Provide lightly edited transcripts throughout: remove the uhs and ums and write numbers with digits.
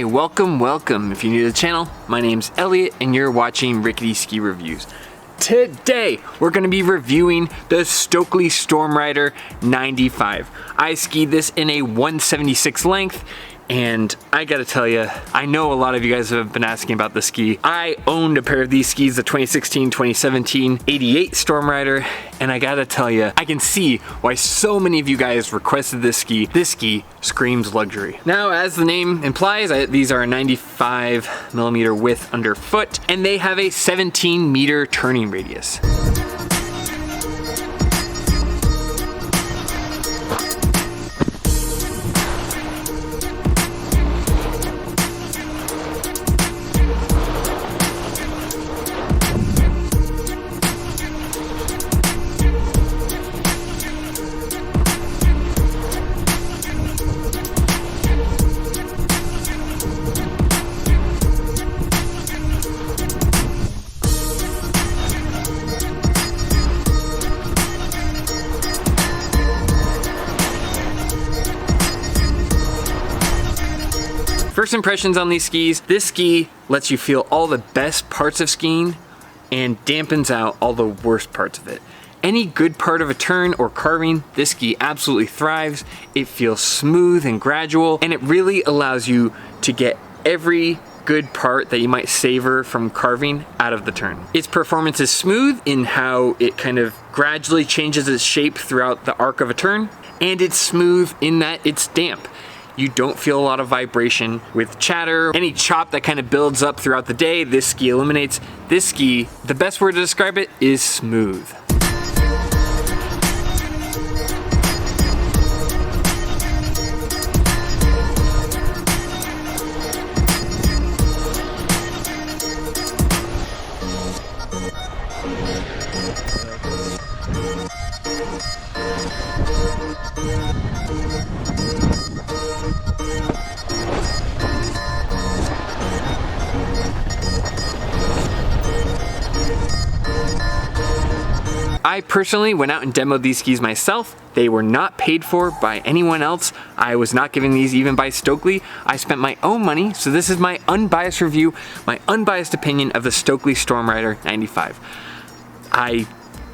Hi, welcome. If you're new to the channel, my name's Elliott and you're watching Rickety Ski Reviews. Today, we're gonna be reviewing the Stockli Stormrider 95. I skied this in a 176 length, and I gotta tell you, I know a lot of you guys have been asking about the ski. I owned a pair of these skis, the 2016-2017 88 Stormrider, and I gotta tell you, I can see why so many of you guys requested this ski. This ski screams luxury. Now, as the name implies, these are a 95mm width underfoot, and they have a 17-meter turning radius. First impressions on these skis, this ski lets you feel all the best parts of skiing and dampens out all the worst parts of it. Any good part of a turn or carving, this ski absolutely thrives. It feels smooth and gradual, and it really allows you to get every good part that you might savor from carving out of the turn. Its performance is smooth in how it kind of gradually changes its shape throughout the arc of a turn, and it's smooth in that it's damp. You don't feel a lot of vibration with chatter. Any chop that kind of builds up throughout the day, this ski eliminates. This ski, the best word to describe it is smooth. I personally went out and demoed these skis myself. They were not paid for by anyone else. I was not given these even by Stockli. I spent my own money, so this is my unbiased review, my unbiased opinion of the Stockli Stormrider 95. I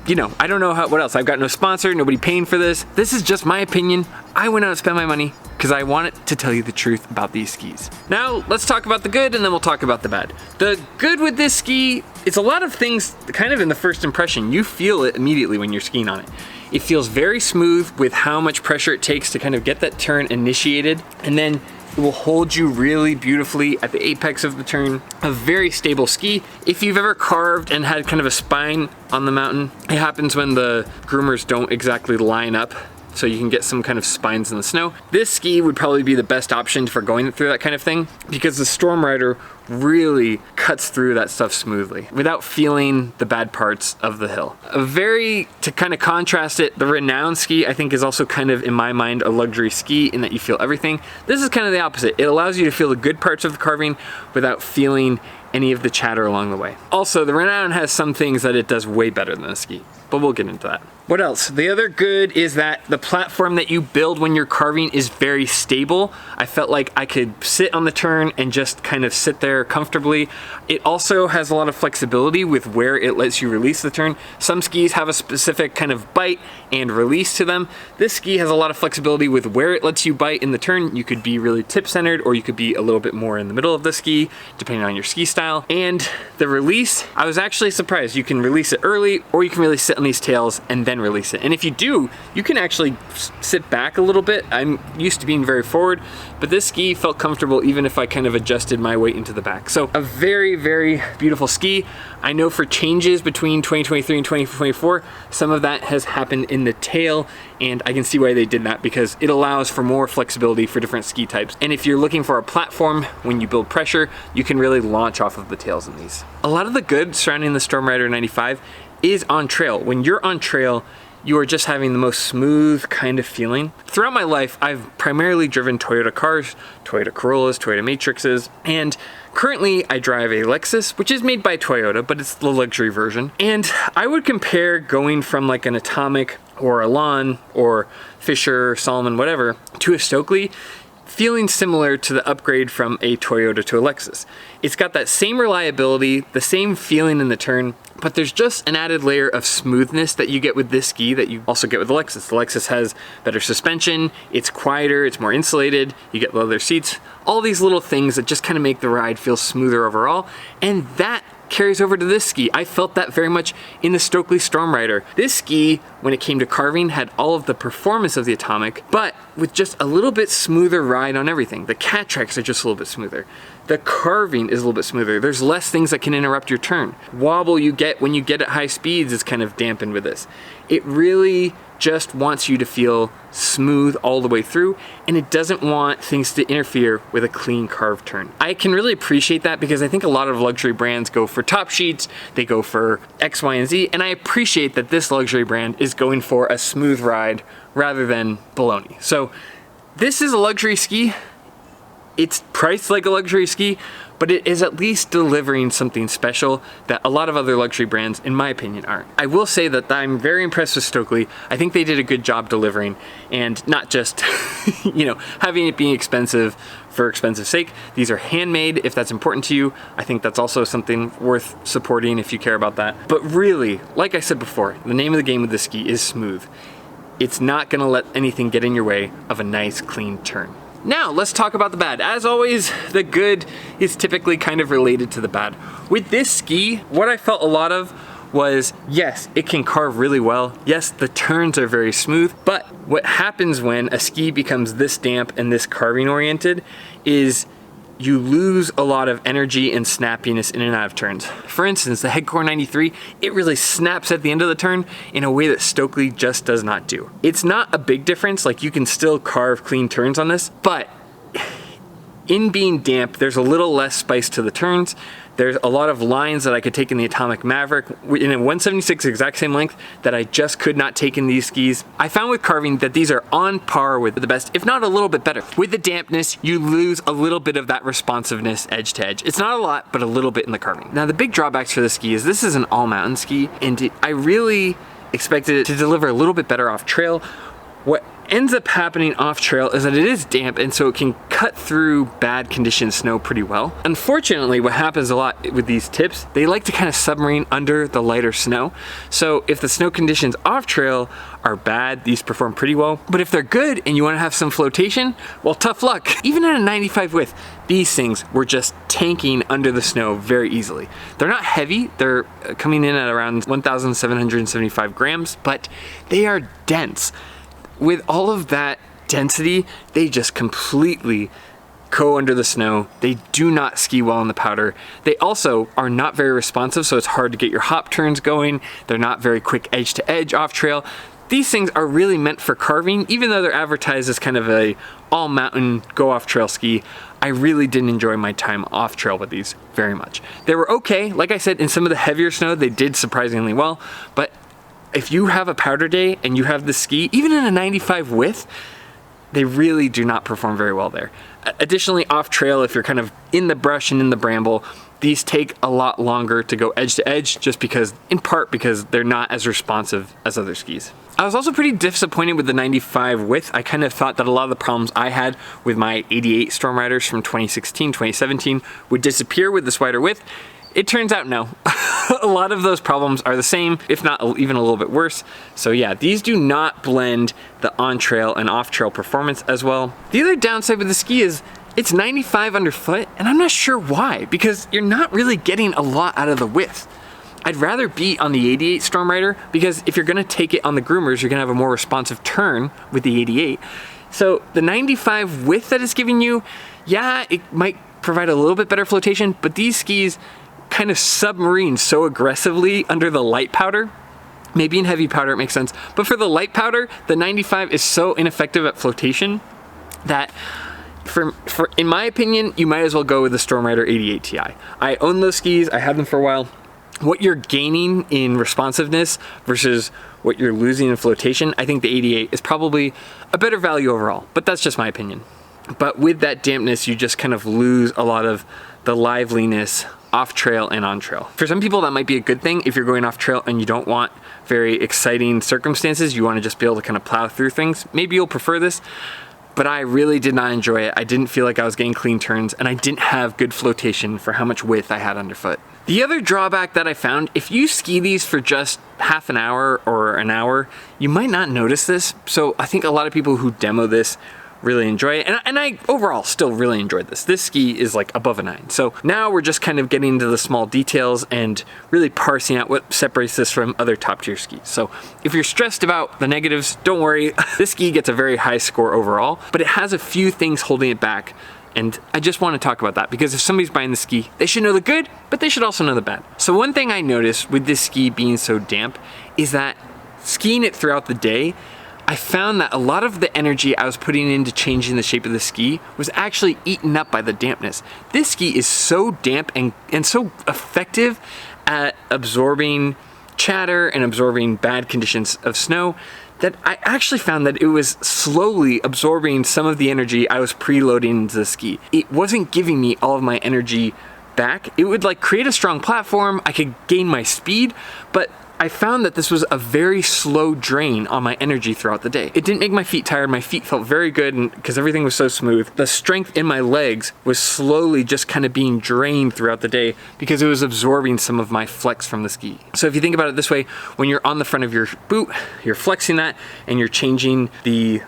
don't know what else. I've got no sponsor, nobody paying for this. This is just my opinion. I went out and spent my money because I wanted to tell you the truth about these skis. Now, let's talk about the good and then we'll talk about the bad. The good with this ski, it's a lot of things kind of in the first impression. You feel it immediately when you're skiing on it. It feels very smooth with how much pressure it takes to kind of get that turn initiated, and then it will hold you really beautifully at the apex of the turn. A very stable ski. If you've ever carved and had kind of a spine on the mountain, it happens when the groomers don't exactly line up, so you can get some kind of spines in the snow. This ski would probably be the best option for going through that kind of thing because the Stormrider really cuts through that stuff smoothly without feeling the bad parts of the hill. To kind of contrast it, the Renown ski I think is also kind of, in my mind, a luxury ski in that you feel everything. This is kind of the opposite. It allows you to feel the good parts of the carving without feeling any of the chatter along the way. Also, the Renown has some things that it does way better than the ski, but we'll get into that. What else? The other good is that the platform that you build when you're carving is very stable. I felt like I could sit on the turn and just kind of sit there comfortably. It also has a lot of flexibility with where it lets you release the turn. Some skis have a specific kind of bite and release to them. This ski has a lot of flexibility with where it lets you bite in the turn. You could be really tip-centered or you could be a little bit more in the middle of the ski, depending on your ski style. And the release, I was actually surprised. You can release it early or you can really sit on these tails and then release it. And if you do, you can actually sit back a little bit. I'm used to being very forward, but this ski felt comfortable even if I kind of adjusted my weight into the back. So a very, very beautiful ski. I know for changes between 2023 and 2024, some of that has happened in the tail, and I can see why they did that because it allows for more flexibility for different ski types. And if you're looking for a platform when you build pressure, you can really launch off of the tails in these. A lot of the good surrounding the Stormrider 95 is on trail. When you're on trail, you are just having the most smooth kind of feeling. Throughout my life, I've primarily driven Toyota cars, Toyota Corollas, Toyota Matrixes, and currently I drive a Lexus, which is made by Toyota, but it's the luxury version. And I would compare going from like an Atomic or a Lawn or Fisher, Salomon, whatever, to a Stockli. feeling similar to the upgrade from a Toyota to a Lexus. It's got that same reliability, the same feeling in the turn, but there's just an added layer of smoothness that you get with this ski that you also get with the Lexus. The Lexus has better suspension, it's quieter, it's more insulated, you get leather seats, all these little things that just kind of make the ride feel smoother overall, and that carries over to this ski. I felt that very much in the Stockli Stormrider. This ski, when it came to carving, had all of the performance of the Atomic, but with just a little bit smoother ride on everything. The cat tracks are just a little bit smoother. The carving is a little bit smoother. There's less things that can interrupt your turn. Wobble you get when you get at high speeds is kind of dampened with this. It really just wants you to feel smooth all the way through, and it doesn't want things to interfere with a clean carved turn. I can really appreciate that because I think a lot of luxury brands go for top sheets, they go for X, Y, and Z, and I appreciate that this luxury brand is going for a smooth ride rather than baloney. So this is a luxury ski. It's priced like a luxury ski, but it is at least delivering something special that a lot of other luxury brands, in my opinion, aren't. I will say that I'm very impressed with Stockli. I think they did a good job delivering, and not just, you know, having it being expensive for expensive sake. These are handmade, if that's important to you. I think that's also something worth supporting if you care about that. But really, like I said before, the name of the game with this ski is smooth. It's not gonna let anything get in your way of a nice, clean turn. Now, let's talk about the bad. As always, the good is typically kind of related to the bad. With this ski, what I felt a lot of was, yes, it can carve really well. Yes, the turns are very smooth, but what happens when a ski becomes this damp and this carving oriented is you lose a lot of energy and snappiness in and out of turns. For instance, the Headcore 93, it really snaps at the end of the turn in a way that Stockli just does not do. It's not a big difference, like you can still carve clean turns on this, but in being damp, there's a little less spice to the turns. There's a lot of lines that I could take in the Atomic Maverick in a 176 exact same length that I just could not take in these skis. I found with carving that these are on par with the best, if not a little bit better. With the dampness, you lose a little bit of that responsiveness edge to edge. It's not a lot, but a little bit in the carving. Now the big drawbacks for this ski is this is an all mountain ski, and I really expected it to deliver a little bit better off trail. What ends up happening off trail is that it is damp, and so it can cut through bad condition snow pretty well. Unfortunately, what happens a lot with these tips, they like to kind of submarine under the lighter snow. So if the snow conditions off trail are bad, these perform pretty well. But if they're good and you want to have some flotation, well, tough luck. Even at a 95 width, these things were just tanking under the snow very easily. They're not heavy, they're coming in at around 1,775 grams, but they are dense. With all of that density, they just completely go under the snow. They do not ski well in the powder. They also are not very responsive, so it's hard to get your hop turns going. They're not very quick edge to edge off trail. These things are really meant for carving, even though they're advertised as kind of a all mountain go off trail ski. I really didn't enjoy my time off trail with these very much. They were okay. Like I said, in some of the heavier snow, they did surprisingly well, but if you have a powder day and you have the ski, even in a 95 width, they really do not perform very well there. Additionally, off trail, if you're kind of in the brush and in the bramble, these take a lot longer to go edge to edge, just because, in part because they're not as responsive as other skis. I was also pretty disappointed with the 95 width. I kind of thought that a lot of the problems I had with my 88 Stormriders from 2016, 2017 would disappear with this wider width. It turns out no. A lot of those problems are the same, if not even a little bit worse. So yeah, these do not blend the on-trail and off-trail performance as well. The other downside with the ski is it's 95 underfoot, and I'm not sure why, because you're not really getting a lot out of the width. I'd rather be on the 88 Stormrider, because if you're gonna take it on the groomers, you're gonna have a more responsive turn with the 88. So the 95 width that it's giving you, yeah, it might provide a little bit better flotation, but these skis kind of submarine so aggressively under the light powder. Maybe in heavy powder it makes sense, but for the light powder, the 95 is so ineffective at flotation that in my opinion, you might as well go with the Stormrider 88 Ti. I own those skis, I had them for a while. What you're gaining in responsiveness versus what you're losing in flotation, I think the 88 is probably a better value overall, but that's just my opinion. But with that dampness, you just kind of lose a lot of the liveliness off trail and on trail. For some people that might be a good thing if you're going off trail and you don't want very exciting circumstances, you want to just be able to kind of plow through things. Maybe you'll prefer this. but I really did not enjoy it. I didn't feel like I was getting clean turns, and I didn't have good flotation for how much width I had underfoot. The other drawback that I found, if you ski these for just half an hour or an hour, you might not notice this. So I think a lot of people who demo this really enjoy it, and I overall still really enjoyed this. This ski is like above a 9. So now we're just kind of getting into the small details and really parsing out what separates this from other top tier skis. So if you're stressed about the negatives, don't worry. This ski gets a very high score overall, but it has a few things holding it back. And I just want to talk about that because if somebody's buying the ski, they should know the good, but they should also know the bad. So one thing I noticed with this ski being so damp is that skiing it throughout the day, I found that a lot of the energy I was putting into changing the shape of the ski was actually eaten up by the dampness. This ski is so damp and so effective at absorbing chatter and absorbing bad conditions of snow that I actually found that it was slowly absorbing some of the energy I was preloading into the ski. It wasn't giving me all of my energy back. It would like create a strong platform, I could gain my speed, but I found that this was a very slow drain on my energy throughout the day. It didn't make my feet tired. My feet felt very good and because everything was so smooth. The strength in my legs was slowly just kind of being drained throughout the day because it was absorbing some of my flex from the ski. So if you think about it this way, when you're on the front of your boot, you're flexing that and you're changing the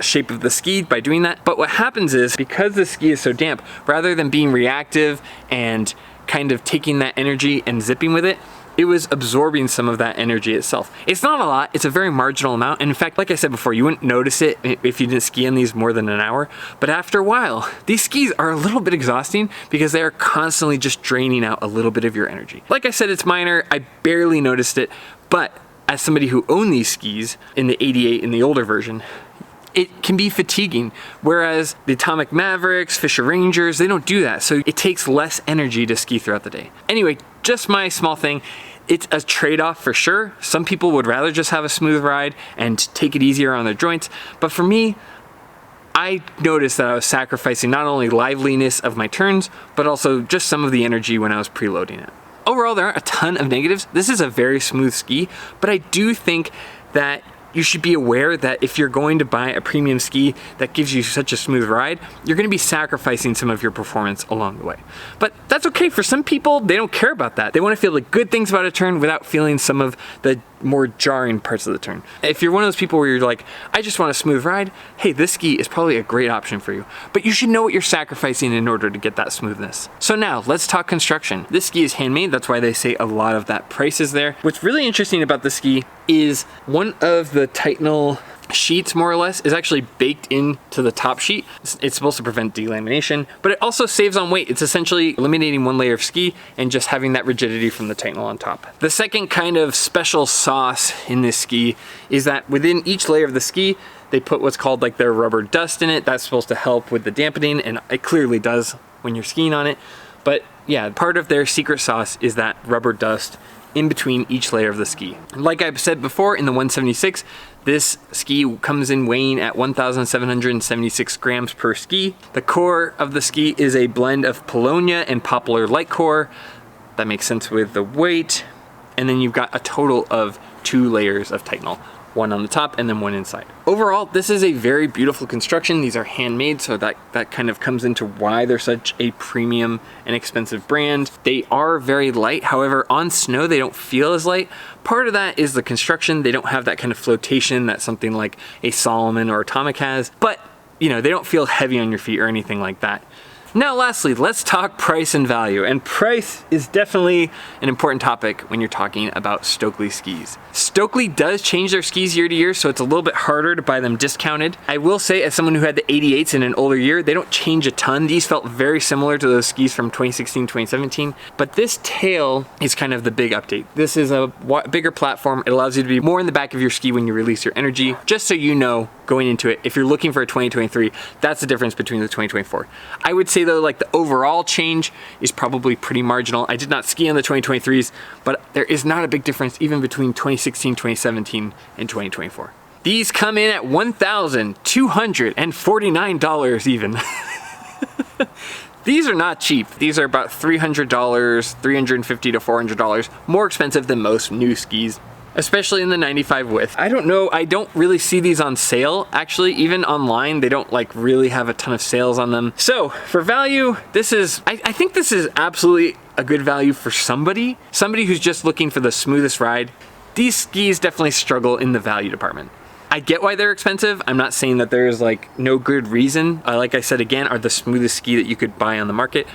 shape of the ski by doing that. But what happens is because the ski is so damp, rather than being reactive and kind of taking that energy and zipping with it, it was absorbing some of that energy itself. It's not a lot, it's a very marginal amount. And in fact, like I said before, you wouldn't notice it if you didn't ski on these more than an hour. But after a while, these skis are a little bit exhausting because they are constantly just draining out a little bit of your energy. Like I said, it's minor, I barely noticed it, but as somebody who owned these skis in the 88 in the older version, it can be fatiguing, whereas the Atomic Mavericks, Fisher Rangers, they don't do that. So it takes less energy to ski throughout the day. Anyway, just my small thing. It's a trade-off for sure. Some people would rather just have a smooth ride and take it easier on their joints. But for me, I noticed that I was sacrificing not only liveliness of my turns, but also just some of the energy when I was preloading it. Overall, there aren't a ton of negatives. This is a very smooth ski, but I do think that you should be aware that if you're going to buy a premium ski that gives you such a smooth ride, you're gonna be sacrificing some of your performance along the way. But that's okay. For some people, they don't care about that. They wanna feel the good things about a turn without feeling some of the more jarring parts of the turn. If you're one of those people where you're like, I just want a smooth ride, hey, this ski is probably a great option for you. But you should know what you're sacrificing in order to get that smoothness. So now, let's talk construction. This ski is handmade, that's why they say a lot of that price is there. What's really interesting about the ski is one of the Titanal sheets, more or less, is actually baked into the top sheet. It's supposed to prevent delamination, but it also saves on weight. It's essentially eliminating one layer of ski and just having that rigidity from the Titanal on top. The second kind of special sauce in this ski is that within each layer of the ski, they put what's called like their rubber dust in it. That's supposed to help with the dampening, and it clearly does when you're skiing on it. But yeah, part of their secret sauce is that rubber dust in between each layer of the ski. Like I've said before, in the 176, this ski comes in weighing at 1,776 grams per ski. The core of the ski is a blend of Polonia and Poplar Light Core. That makes sense with the weight. And then you've got a total of 2 layers of Titanal, one on the top and then one inside. Overall, this is a very beautiful construction. These are handmade, so that kind of comes into why they're such a premium and expensive brand. They are very light. However, on snow, they don't feel as light. Part of that is the construction. They don't have that kind of flotation that something like a Salomon or Atomic has, but you know, they don't feel heavy on your feet or anything like that. Now, lastly, let's talk price and value. And price is definitely an important topic when you're talking about Stockli skis. Stockli does change their skis year to year, so it's a little bit harder to buy them discounted. I will say, as someone who had the 88s in an older year, they don't change a ton. These felt very similar to those skis from 2016, 2017. But this tail is kind of the big update. This is a bigger platform. It allows you to be more in the back of your ski when you release your energy. Just so you know, going into it, if you're looking for a 2023, that's the difference between the 2024. I would say though, like the overall change is probably pretty marginal. I did not ski on the 2023s, but there is not a big difference even between 2016, 2017, and 2024. These come in at $1,249 even. These are not cheap. These are about $300, $350 to $400, more expensive than most new skis. especially in the 95 width. I don't know, I don't really see these on sale. Actually, even online, they don't like really have a ton of sales on them. So for value, this is, I think this is absolutely a good value for somebody who's just looking for the smoothest ride. These skis definitely struggle in the value department. I get why they're expensive. I'm not saying that there's like no good reason. Like I said, again, are the smoothest ski that you could buy on the market,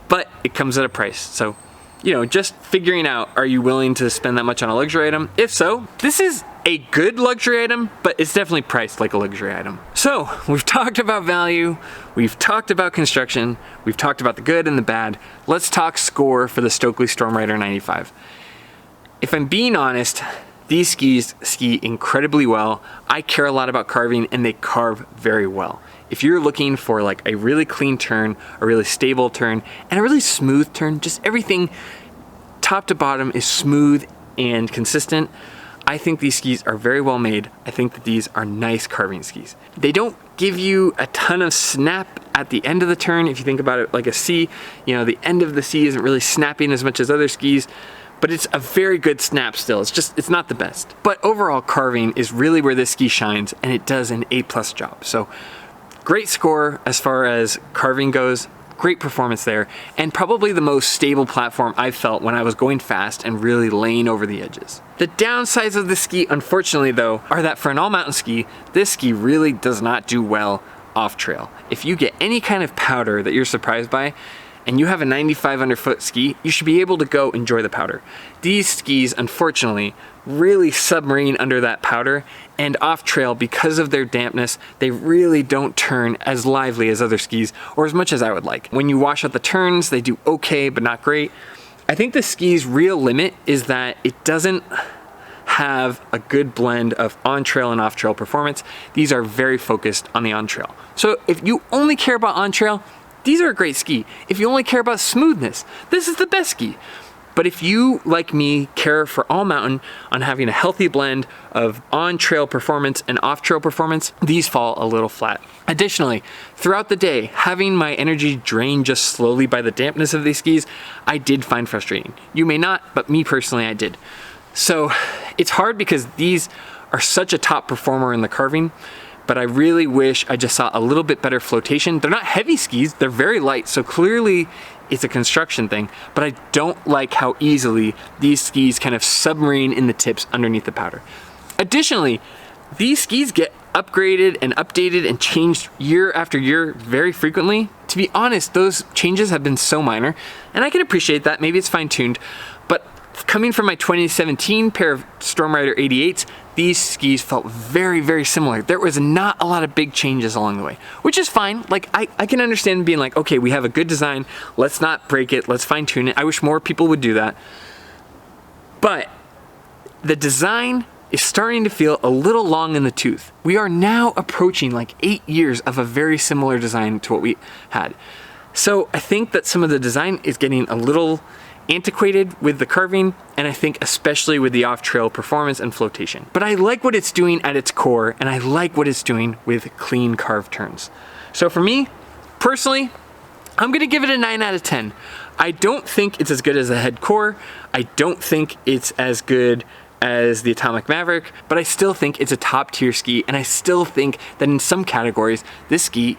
but it comes at a price. So, you know, just figuring out, are you willing to spend that much on a luxury item? If so, this is a good luxury item, but it's definitely priced like a luxury item. So we've talked about value, we've talked about construction, we've talked about the good and the bad. Let's talk score for the Stockli Stormrider 95. If I'm being honest, these skis ski incredibly well. I care a lot about carving and they carve very well. If you're looking for like a really clean turn, a really stable turn, and a really smooth turn, just everything top to bottom is smooth and consistent, I think these skis are very well made. I think that these are nice carving skis. They don't give you a ton of snap at the end of the turn. If you think about it like a C, you know, the end of the C isn't really snapping as much as other skis, but it's a very good snap still. It's not the best. But overall carving is really where this ski shines, and it does an A+ job. So great score as far as carving goes, great performance there, and probably the most stable platform I've felt when I was going fast and really laying over the edges. The downsides of this ski, unfortunately though, are that for an all-mountain ski, this ski really does not do well off trail. If you get any kind of powder that you're surprised by, and you have a 95 underfoot ski, you should be able to go enjoy the powder. These skis, unfortunately, really submarine under that powder, and off trail, because of their dampness, they really don't turn as lively as other skis, or as much as I would like. When you wash out the turns, they do okay, but not great. I think the ski's real limit is that it doesn't have a good blend of on-trail and off-trail performance. These are very focused on the on-trail. So if you only care about on-trail, these are a great ski. If you only care about smoothness, this is the best ski. But if you, like me, care for all mountain on having a healthy blend of on-trail performance and off-trail performance, these fall a little flat. Additionally, throughout the day, having my energy drained just slowly by the dampness of these skis, I did find frustrating. You may not, but me personally, I did. So it's hard because these are such a top performer in the carving, but I really wish I just saw a little bit better flotation. They're not heavy skis, they're very light, so clearly it's a construction thing, but I don't like how easily these skis kind of submarine in the tips underneath the powder. Additionally, these skis get upgraded and updated and changed year after year very frequently. To be honest, those changes have been so minor, and I can appreciate that, maybe it's fine-tuned, but coming from my 2017 pair of Stormrider 88s, these skis felt very, very similar. There was not a lot of big changes along the way, which is fine. Like, I can understand being like, okay, we have a good design, let's not break it, let's fine tune it. I wish more people would do that. But the design is starting to feel a little long in the tooth. We are now approaching like 8 years of a very similar design to what we had. So I think that some of the design is getting a little antiquated with the carving, and I think especially with the off-trail performance and flotation. But I like what it's doing at its core, and I like what it's doing with clean carved turns. So for me, personally, I'm gonna give it a 9 out of 10. I don't think it's as good as the Head Core. I don't think it's as good as the Atomic Maverick, but I still think it's a top tier ski, and I still think that in some categories, this ski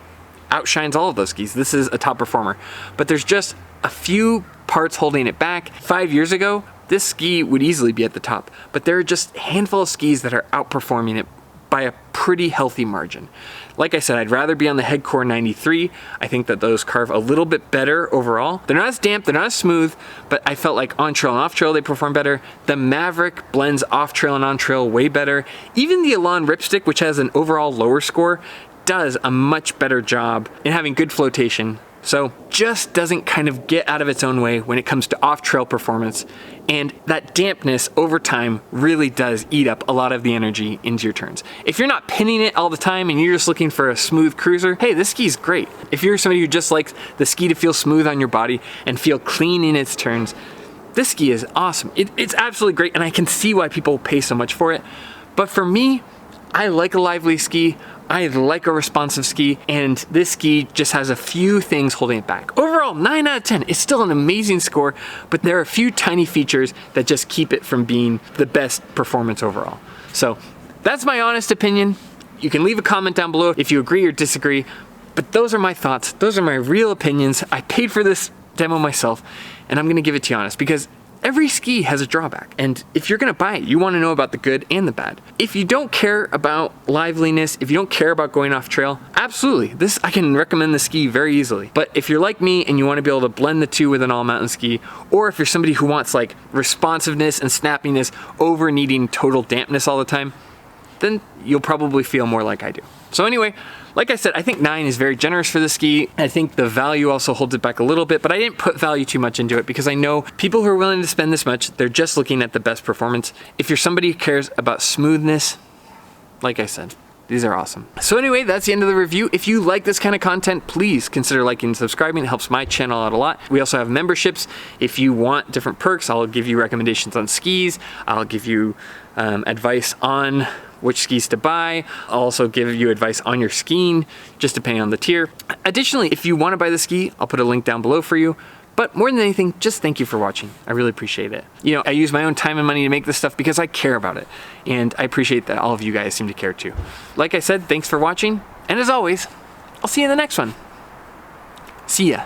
outshines all of those skis. This is a top performer, but there's just a few parts holding it back. 5 years ago, this ski would easily be at the top, but there are just a handful of skis that are outperforming it by a pretty healthy margin. Like I said, I'd rather be on the Head Core 93. I think that those carve a little bit better overall. They're not as damp, they're not as smooth, but I felt like on trail and off trail they perform better. The Maverick blends off trail and on trail way better. Even the Elan Ripstick, which has an overall lower score, does a much better job in having good flotation. So just doesn't kind of get out of its own way when it comes to off-trail performance, and that dampness over time really does eat up a lot of the energy into your turns. If you're not pinning it all the time and you're just looking for a smooth cruiser, hey, this ski's great. If you're somebody who just likes the ski to feel smooth on your body and feel clean in its turns, this ski is awesome. It's absolutely great, and I can see why people pay so much for it. But for me, I like a lively ski. I like a responsive ski, and this ski just has a few things holding it back. Overall, 9 out of 10. It's still an amazing score, but there are a few tiny features that just keep it from being the best performance overall. So that's my honest opinion. You can leave a comment down below if you agree or disagree, but those are my thoughts. Those are my real opinions. I paid for this demo myself, and I'm gonna give it to you honest, because every ski has a drawback, and if you're gonna buy it, you wanna know about the good and the bad. If you don't care about liveliness, if you don't care about going off trail, absolutely, I can recommend the ski very easily. But if you're like me and you wanna be able to blend the two with an all mountain ski, or if you're somebody who wants like responsiveness and snappiness over needing total dampness all the time, then you'll probably feel more like I do. So anyway, like I said, I think 9 is very generous for the ski. I think the value also holds it back a little bit, but I didn't put value too much into it because I know people who are willing to spend this much, they're just looking at the best performance. If you're somebody who cares about smoothness, like I said, these are awesome. So anyway, that's the end of the review. If you like this kind of content, please consider liking and subscribing. It helps my channel out a lot. We also have memberships. If you want different perks, I'll give you recommendations on skis. I'll give you advice on which skis to buy. I'll also give you advice on your skiing, just depending on the tier. Additionally, if you want to buy the ski, I'll put a link down below for you. But more than anything, just thank you for watching. I really appreciate it. You know, I use my own time and money to make this stuff because I care about it. And I appreciate that all of you guys seem to care too. Like I said, thanks for watching. And as always, I'll see you in the next one. See ya.